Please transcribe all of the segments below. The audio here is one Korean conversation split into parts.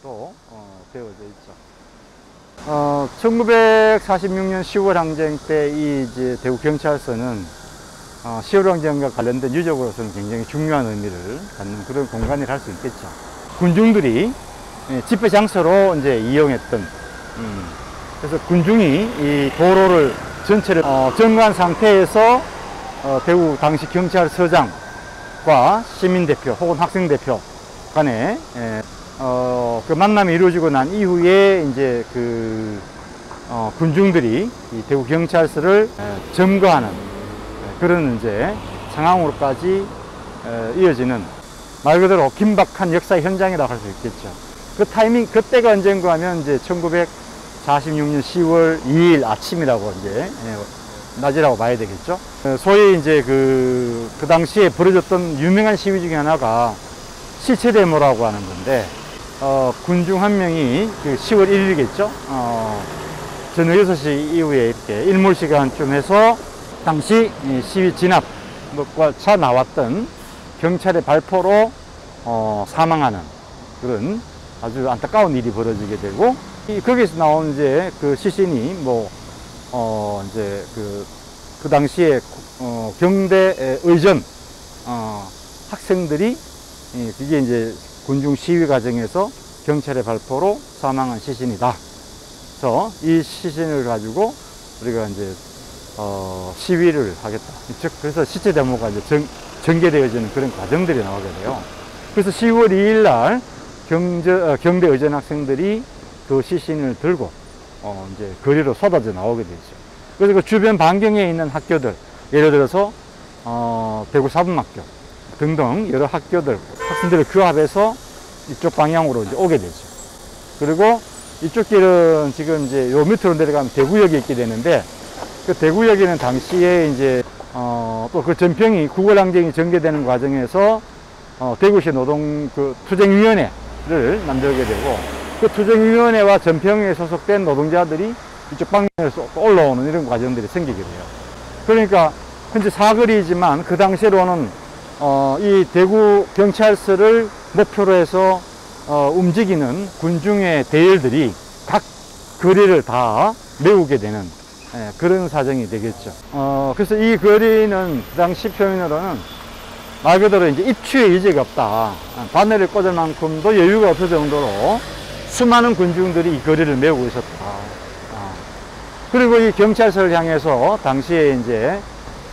또 되어져 있죠. 1946년 10월 항쟁 때 이 이제 대구 경찰서는 10월 항쟁과 관련된 유적으로서는 굉장히 중요한 의미를 갖는 그런 공간이라 할 수 있겠죠. 군중들이 집회 장소로 이제 이용했던, 그래서 군중이 이 도로를 전체를 점거한 상태에서 대구 당시 경찰서장과 시민대표 혹은 학생대표 간에 그 만남이 이루어지고 난 이후에 이제 군중들이 이 대구 경찰서를 점거하는 그런 이제 상황으로까지 이어지는 말 그대로 긴박한 역사 현장이라고 할 수 있겠죠. 그 타이밍, 그때가 언젠가 하면 이제 1946년 10월 2일 아침이라고 이제 낮이라고 봐야 되겠죠. 소위 이제 그 당시에 벌어졌던 유명한 시위 중에 하나가 실체데모라고 하는 건데, 군중 한 명이 그 10월 1일이겠죠. 저녁 6시 이후에 이렇게 일몰 시간쯤 해서 당시 시위 진압과 차 나왔던 경찰의 발포로 사망하는 그런 아주 안타까운 일이 벌어지게 되고, 거기서 나온 이제 그 시신이 이제 그 당시에 경대 의전 학생들이 그게 이제 군중 시위 과정에서 경찰의 발포로 사망한 시신이다. 그래서 이 시신을 가지고 우리가 이제 시위를 하겠다. 즉 그래서 시체 데모가 이제 전개되어지는 그런 과정들이 나오게 돼요. 그래서 10월 2일 날 경대 의전 학생들이 그 시신을 들고 이제 거리로 쏟아져 나오게 되죠. 그래서 그 주변 반경에 있는 학교들, 예를 들어서 대구 사범학교 등등 여러 학교들, 학생들을 규합해서 이쪽 방향으로 이제 오게 되죠. 그리고 이쪽 길은 지금 이제 요 밑으로 내려가면 대구역이 있게 되는데, 그 대구역에는 당시에 이제 또 그 전평이 9월 항쟁이 전개되는 과정에서 대구시 노동 투쟁위원회를 만들게 되고, 그 투쟁위원회와 전평에 소속된 노동자들이 이쪽 방향에서 올라오는 이런 과정들이 생기게 돼요. 그러니까 현재 사거리이지만 그 당시로는 이 대구 경찰서를 목표로 해서 움직이는 군중의 대열들이 각 거리를 다 메우게 되는 그런 사정이 되겠죠. 그래서 이 거리는 그 당시 표현으로는 말 그대로 이제 입추의 여지가 없다. 바늘을 꽂을 만큼도 여유가 없을 정도로 수많은 군중들이 이 거리를 메우고 있었다. 그리고 이 경찰서를 향해서 당시에 이제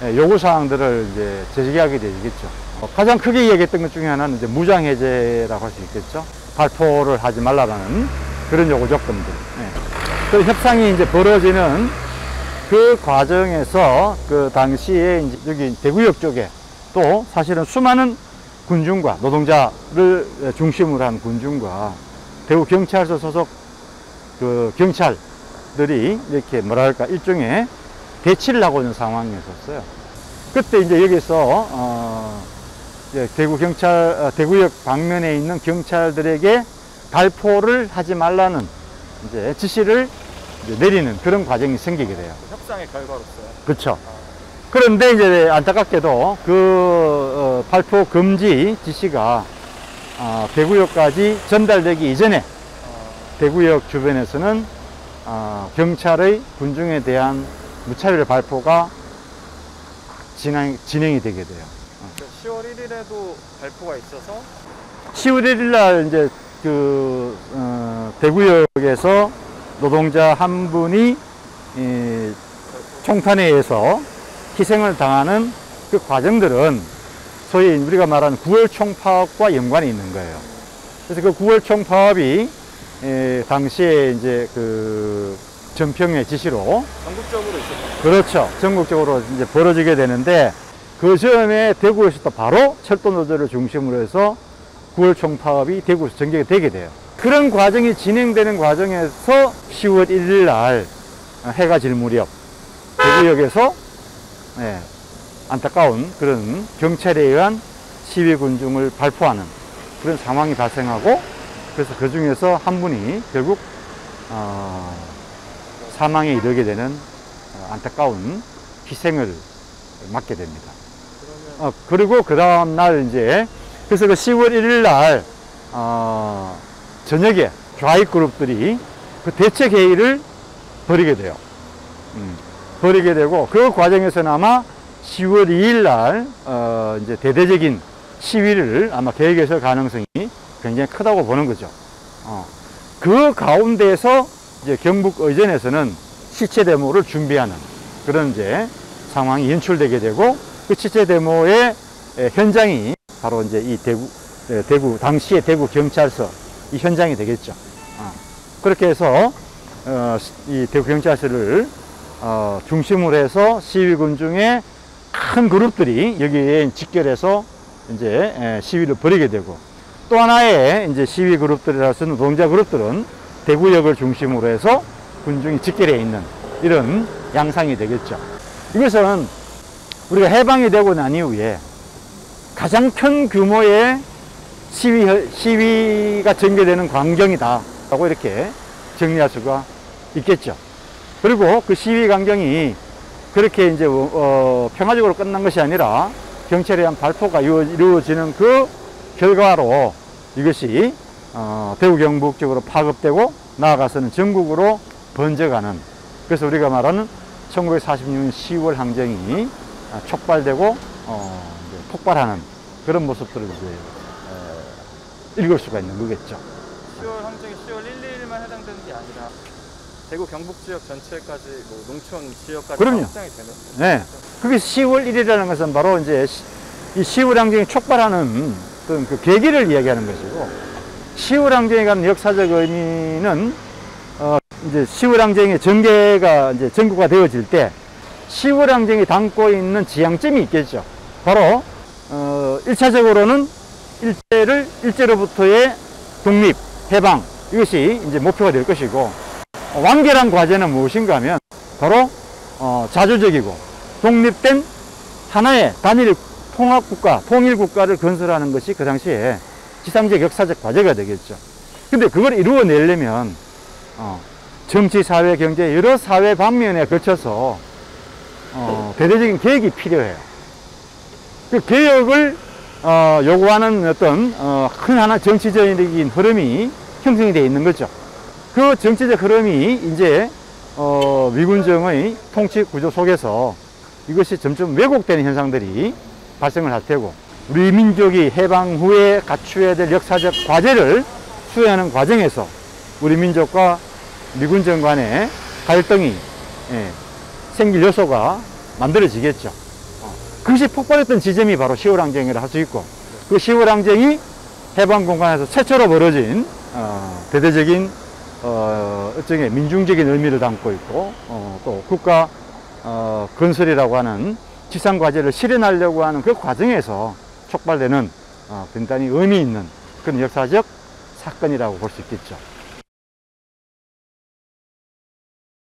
요구사항들을 이제 제기하게 되겠죠. 가장 크게 얘기했던 것 중에 하나는 이제 무장해제라고 할 수 있겠죠. 발포를 하지 말라라는 그런 요구 조건들. 그 협상이 이제 벌어지는 그 과정에서 그 당시에 이제 여기 대구역 쪽에 또 사실은 수많은 군중과 노동자를 중심으로 한 군중과 대구 경찰서 소속 그 경찰들이 이렇게 뭐랄까 일종의 대치를 하고 있는 상황이었어요. 그때 이제 여기서 대구역 방면에 있는 경찰들에게 발포를 하지 말라는 이제 지시를 이제 내리는 그런 과정이 생기게 돼요. 협상의 결과로서요. 그렇죠. 그런데 이제 안타깝게도 그 발포 금지 지시가 대구역까지 전달되기 이전에 대구역 주변에서는 경찰의 군중에 대한 무차별 발포가 진행이 되게 돼요. 10월 1일에도 발포가 있어서 10월 1일 날 이제 대구역에서 노동자 한 분이 총탄에 의해서 희생을 당하는 그 과정들은 소위 우리가 말하는 9월 총파업과 연관이 있는 거예요. 그래서 그 9월 총파업이 당시에 이제 그 전평의 지시로 전국적으로 있었죠. 그렇죠. 전국적으로 이제 벌어지게 되는데, 그 전에 대구에서도 바로 철도 노조를 중심으로 해서 9월 총파업이 대구에서 전개가 되게 돼요. 그런 과정이 진행되는 과정에서 10월 1일 날 해가 질 무렵 대구역에서 안타까운 그런 경찰에 의한 시위 군중을 발포하는 그런 상황이 발생하고, 그래서 그 중에서 한 분이 결국 사망에 이르게 되는 안타까운 희생을 맞게 됩니다. 그리고 그 다음 날 이제 그래서 그 10월 1일 날 저녁에 좌익 그룹들이 그 대책 회의를 벌이게 돼요. 벌이게 되고 그 과정에서는 아마 10월 2일 날 이제 대대적인 시위를 아마 계획했을 가능성이 굉장히 크다고 보는 거죠. 그 가운데서 이제 경북 의전에서는 시체 데모를 준비하는 그런 이제 상황이 연출되게 되고 그 시체 데모의 현장이 바로 이제 이 대구 당시의 대구 경찰서 이 현장이 되겠죠. 그렇게 해서 이 대구 경찰서를 중심으로 해서 시위군 중에 큰 그룹들이 여기에 직결해서 이제 시위를 벌이게 되고 또 하나의 이제 시위 그룹들이라서 노동자 그룹들은 대구역을 중심으로 해서 군중이 직결해 있는 이런 양상이 되겠죠. 이것은 우리가 해방이 되고 난 이후에 가장 큰 규모의 시위가 전개되는 광경이다 라고 이렇게 정리할 수가 있겠죠. 그리고 그 시위 광경이 그렇게 이제 평화적으로 끝난 것이 아니라 경찰에 의한 발포가 이루어지는 그 결과로 이것이 대구 경북 쪽으로 파급되고 나아가서는 전국으로 번져가는, 그래서 우리가 말하는 1946년 10월 항쟁이 촉발되고 이제 폭발하는 그런 모습들을 이제 읽을 수가 있는 거겠죠. 10월 항쟁이 10월 1일만 해당되는 게 아니라 대구 경북 지역 전체까지 뭐 농촌 지역까지 그럼요. 확장이 되는. 네. 그게 10월 1일이라는 것은 바로 이제 이 10월 항쟁이 촉발하는 어떤 그 계기를 이야기하는 것이고, 10월 항쟁에 관한 역사적 의미는 이제 10월 항쟁의 전개가 이제 전구가 되어질 때 10월 항쟁이 담고 있는 지향점이 있겠죠. 바로 1차적으로는 일제로부터의 독립, 해방, 이것이 이제 목표가 될 것이고, 완결한 과제는 무엇인가 하면 바로 자주적이고 독립된 하나의 단일 통합국가, 통일국가를 건설하는 것이 그 당시에 지상적 역사적 과제가 되겠죠. 근데 그걸 이루어내려면 정치, 사회, 경제 여러 사회 방면에 걸쳐서 대대적인 개혁이 필요해요. 그 개혁을 요구하는 어떤 큰 하나 정치적인 흐름이 형성이 되어 있는 거죠. 그 정치적 흐름이 이제 미군정의 통치 구조 속에서 이것이 점점 왜곡되는 현상들이 발생을 할 테고, 우리 민족이 해방 후에 갖추어야 될 역사적 과제를 수행하는 과정에서 우리 민족과 미군정 간의 갈등이 생길 요소가 만들어지겠죠. 그것이 폭발했던 지점이 바로 10월 항쟁이라 할 수 있고, 그 10월 항쟁이 해방 공간에서 최초로 벌어진 대대적인 일종의 민중적인 의미를 담고 있고, 또 국가 건설이라고 하는 지상 과제를 실현하려고 하는 그 과정에서 촉발되는 대단히 의미 있는 그런 역사적 사건이라고 볼 수 있겠죠.